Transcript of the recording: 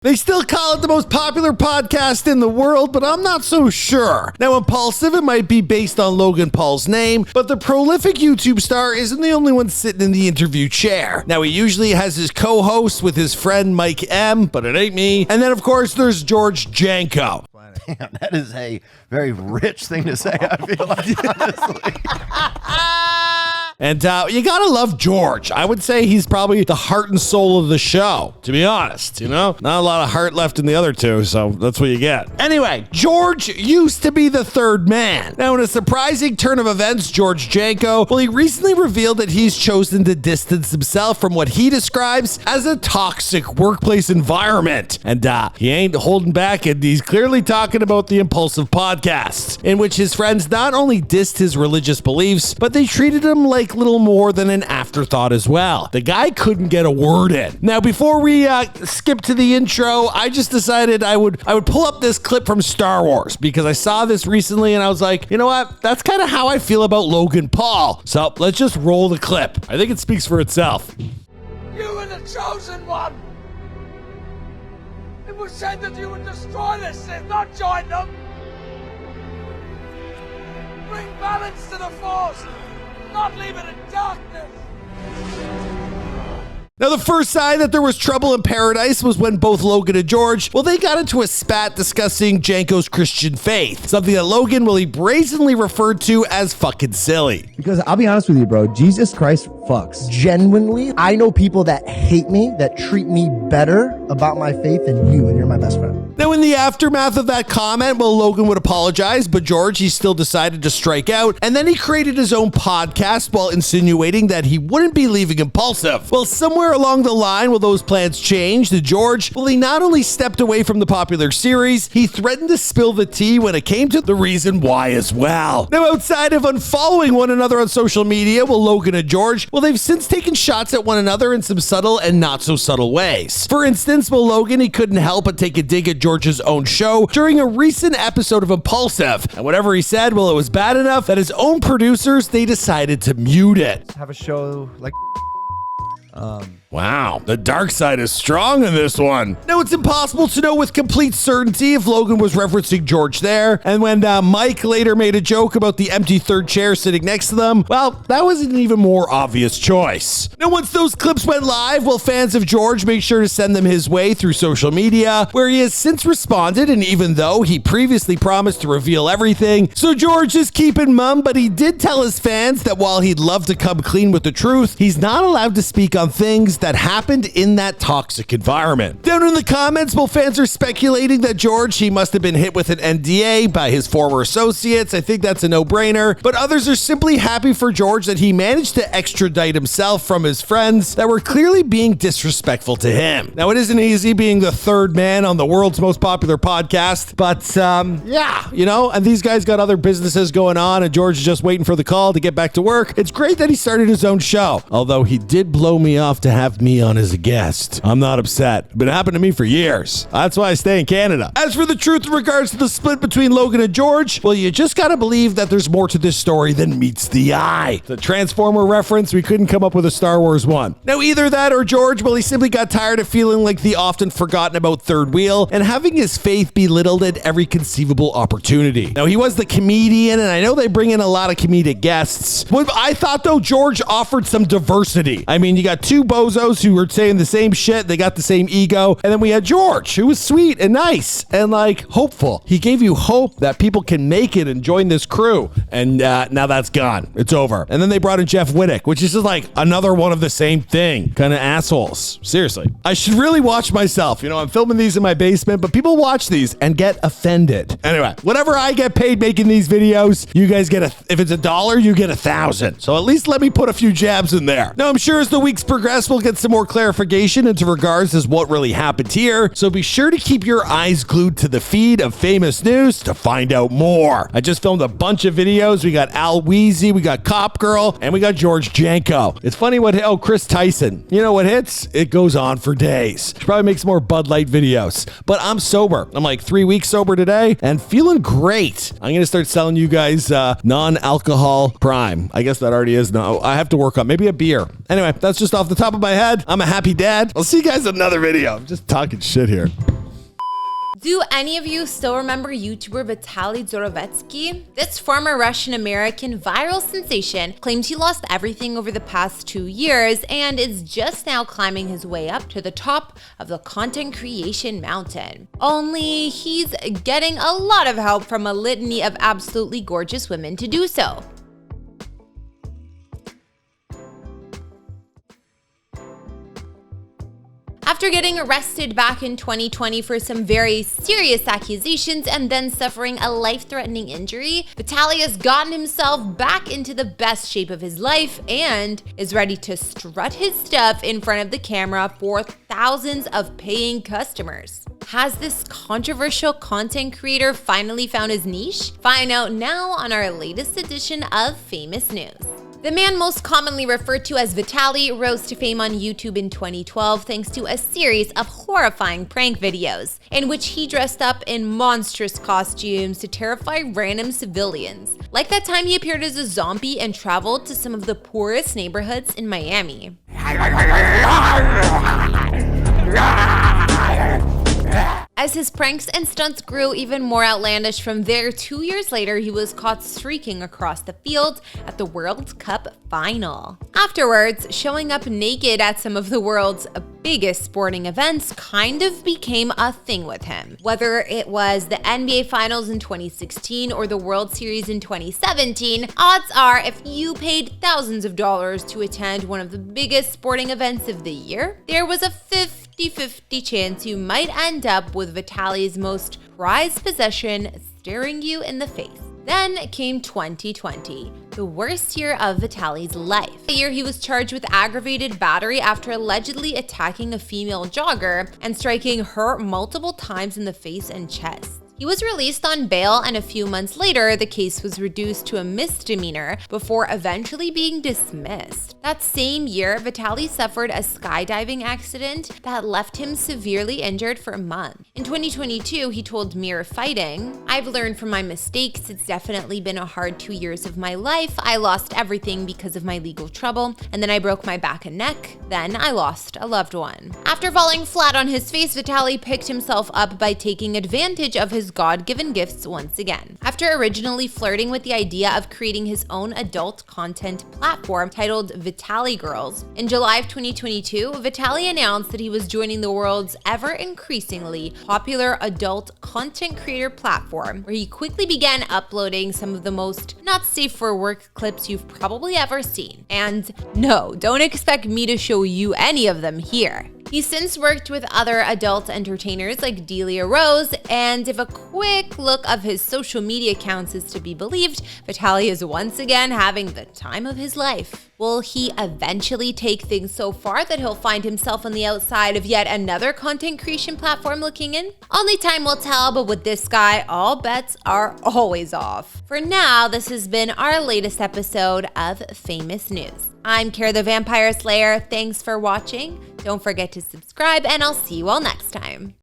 They still call it the most popular podcast in the world, but I'm not so sure. Now, Impaulsive, it might be based on Logan Paul's name, but the prolific YouTube star isn't the only one sitting in the interview chair. Now, he usually has his co-host with his friend Mike M, but it ain't me. And then, of course, there's George Janko. Damn, that is a very rich thing to say, I feel like, honestly. And you gotta love George. I would say he's probably the heart and soul of the show, to be honest, you know? Not a lot of heart left in the other two, so that's what you get. Anyway, George used to be the third man. Now, in a surprising turn of events, George Janko, well, he recently revealed that he's chosen to distance himself from what he describes as a toxic workplace environment. And he ain't holding back, and he's clearly talking about the Impaulsive podcast, in which his friends not only dissed his religious beliefs, but they treated him like little more than an afterthought as well. The guy couldn't get a word in. Now, before we skip to the intro, I just decided I would pull up this clip from Star Wars because I saw this recently and I was like, you know what? That's kind of how I feel about Logan Paul. So let's just roll the clip. I think it speaks for itself. You were the chosen one. It was said that you would destroy this sin, not join them. Bring balance to the Force. Not leave it in darkness. Now, the first sign that there was trouble in paradise was when both Logan and George, well, they got into a spat discussing Janko's Christian faith, something that Logan, well, he brazenly referred to as fucking silly. Because I'll be honest with you, bro, Jesus Christ fucks. Genuinely, I know people that hate me, that treat me better about my faith than you, and you're my best friend. Now, in the aftermath of that comment, well, Logan would apologize, but George, he still decided to strike out, and then he created his own podcast while insinuating that he wouldn't be leaving Impaulsive. Well, somewhere along the line, well, those plans changed. George, well, he not only stepped away from the popular series, he threatened to spill the tea when it came to the reason why as well. Now, outside of unfollowing one another on social media, well, Logan and George, well, they've since taken shots at one another in some subtle and not so subtle ways. For instance, well, Logan, he couldn't help but take a dig at George's own show during a recent episode of Impaulsive. And whatever he said, well, it was bad enough that his own producers, they decided to mute it. Have a show like Wow, the dark side is strong in this one. Now, it's impossible to know with complete certainty if Logan was referencing George there, and when Mike later made a joke about the empty third chair sitting next to them, well, that was an even more obvious choice. Now, once those clips went live, well, fans of George make sure to send them his way through social media, where he has since responded, and even though he previously promised to reveal everything, so George is keeping mum, but he did tell his fans that while he'd love to come clean with the truth, he's not allowed to speak on things that happened in that toxic environment. Down in the comments, well, fans are speculating that George, he must have been hit with an NDA by his former associates. I think that's a no-brainer, but others are simply happy for George that he managed to extradite himself from his friends that were clearly being disrespectful to him. Now, it isn't easy being the third man on the world's most popular podcast, but yeah, you know, and these guys got other businesses going on, and George is just waiting for the call to get back to work. It's great that he started his own show, although he did blow me off to have me on as a guest. I'm not upset. It's been happening to me for years. That's why I stay in Canada. As for the truth in regards to the split between Logan and George, well, you just gotta believe that there's more to this story than meets the eye. The Transformer reference, we couldn't come up with a Star Wars one. Now, either that or George, well, he simply got tired of feeling like the often forgotten about third wheel and having his faith belittled at every conceivable opportunity. Now, he was the comedian, and I know they bring in a lot of comedic guests. What I thought, though, George offered some diversity. I mean, you got two bozos who were saying the same shit, they got the same ego, and then we had George, who was sweet and nice and like hopeful. He gave you hope that people can make it and join this crew, and now that's gone. It's over. And then they brought in Jeff Wittick, which is just like another one of the same thing, kind of assholes. Seriously, I should really watch myself. You know, I'm filming these in my basement, but people watch these and get offended. Anyway, whatever I get paid making these videos, you guys get if it's $1, you get 1,000. So at least let me put a few jabs in there. Now, I'm sure as the weeks progress, we'll get some more clarification into regards as what really happened here, so be sure to keep your eyes glued to the feed of Famous News to find out more. I just filmed a bunch of videos. We got Al Weezy, we got Cop Girl, and we got George Janko. It's funny Chris Tyson. You know what hits? It goes on for days. Should probably make some more Bud Light videos, but I'm sober. I'm like 3 weeks sober today and feeling great. I'm gonna start selling you guys non-alcohol Prime. I guess that already is. No, I have to work on maybe a beer. Anyway, that's just off the top of my head. I'm a happy dad. I'll see you guys in another video. I'm just talking shit here. Do any of you still remember YouTuber VitalyZDTV? This former Russian-American viral sensation claims he lost everything over the past 2 years and is just now climbing his way up to the top of the content creation mountain. Only he's getting a lot of help from a litany of absolutely gorgeous women to do so. After getting arrested back in 2020 for some very serious accusations and then suffering a life-threatening injury, Vitaly has gotten himself back into the best shape of his life and is ready to strut his stuff in front of the camera for thousands of paying customers. Has this controversial content creator finally found his niche? Find out now on our latest edition of Famous News. The man most commonly referred to as Vitaly rose to fame on YouTube in 2012 thanks to a series of horrifying prank videos in which he dressed up in monstrous costumes to terrify random civilians. Like that time he appeared as a zombie and traveled to some of the poorest neighborhoods in Miami. As his pranks and stunts grew even more outlandish from there, 2 years later, he was caught streaking across the field at the World Cup final. Afterwards, showing up naked at some of the world's biggest sporting events kind of became a thing with him. Whether it was the NBA Finals in 2016 or the World Series in 2017, odds are if you paid thousands of dollars to attend one of the biggest sporting events of the year, there was a 50-50 chance you might end up with Vitaly's most prized possession staring you in the face. Then came 2020, the worst year of Vitaly's life. The year he was charged with aggravated battery after allegedly attacking a female jogger and striking her multiple times in the face and chest. He was released on bail, and a few months later, the case was reduced to a misdemeanor before eventually being dismissed. That same year, Vitaly suffered a skydiving accident that left him severely injured for a month. In 2022, he told Mirror Fighting, "I've learned from my mistakes. It's definitely been a hard 2 years of my life. I lost everything because of my legal trouble, and then I broke my back and neck. Then I lost a loved one." After falling flat on his face, Vitaly picked himself up by taking advantage of his God-given gifts once again. After originally flirting with the idea of creating his own adult content platform titled Vitaly Girls, in July of 2022, Vitaly announced that he was joining the world's ever-increasingly popular adult content creator platform, where he quickly began uploading some of the most not safe for work clips you've probably ever seen. And no, don't expect me to show you any of them here. He's since worked with other adult entertainers like Delia Rose, and if a quick look of his social media accounts is to be believed, Vitaly is once again having the time of his life. Will he eventually take things so far that he'll find himself on the outside of yet another content creation platform looking in? Only time will tell, but with this guy, all bets are always off. For now, this has been our latest episode of Famous News. I'm Kara the Vampire Slayer. Thanks for watching. Don't forget to subscribe, and I'll see you all next time.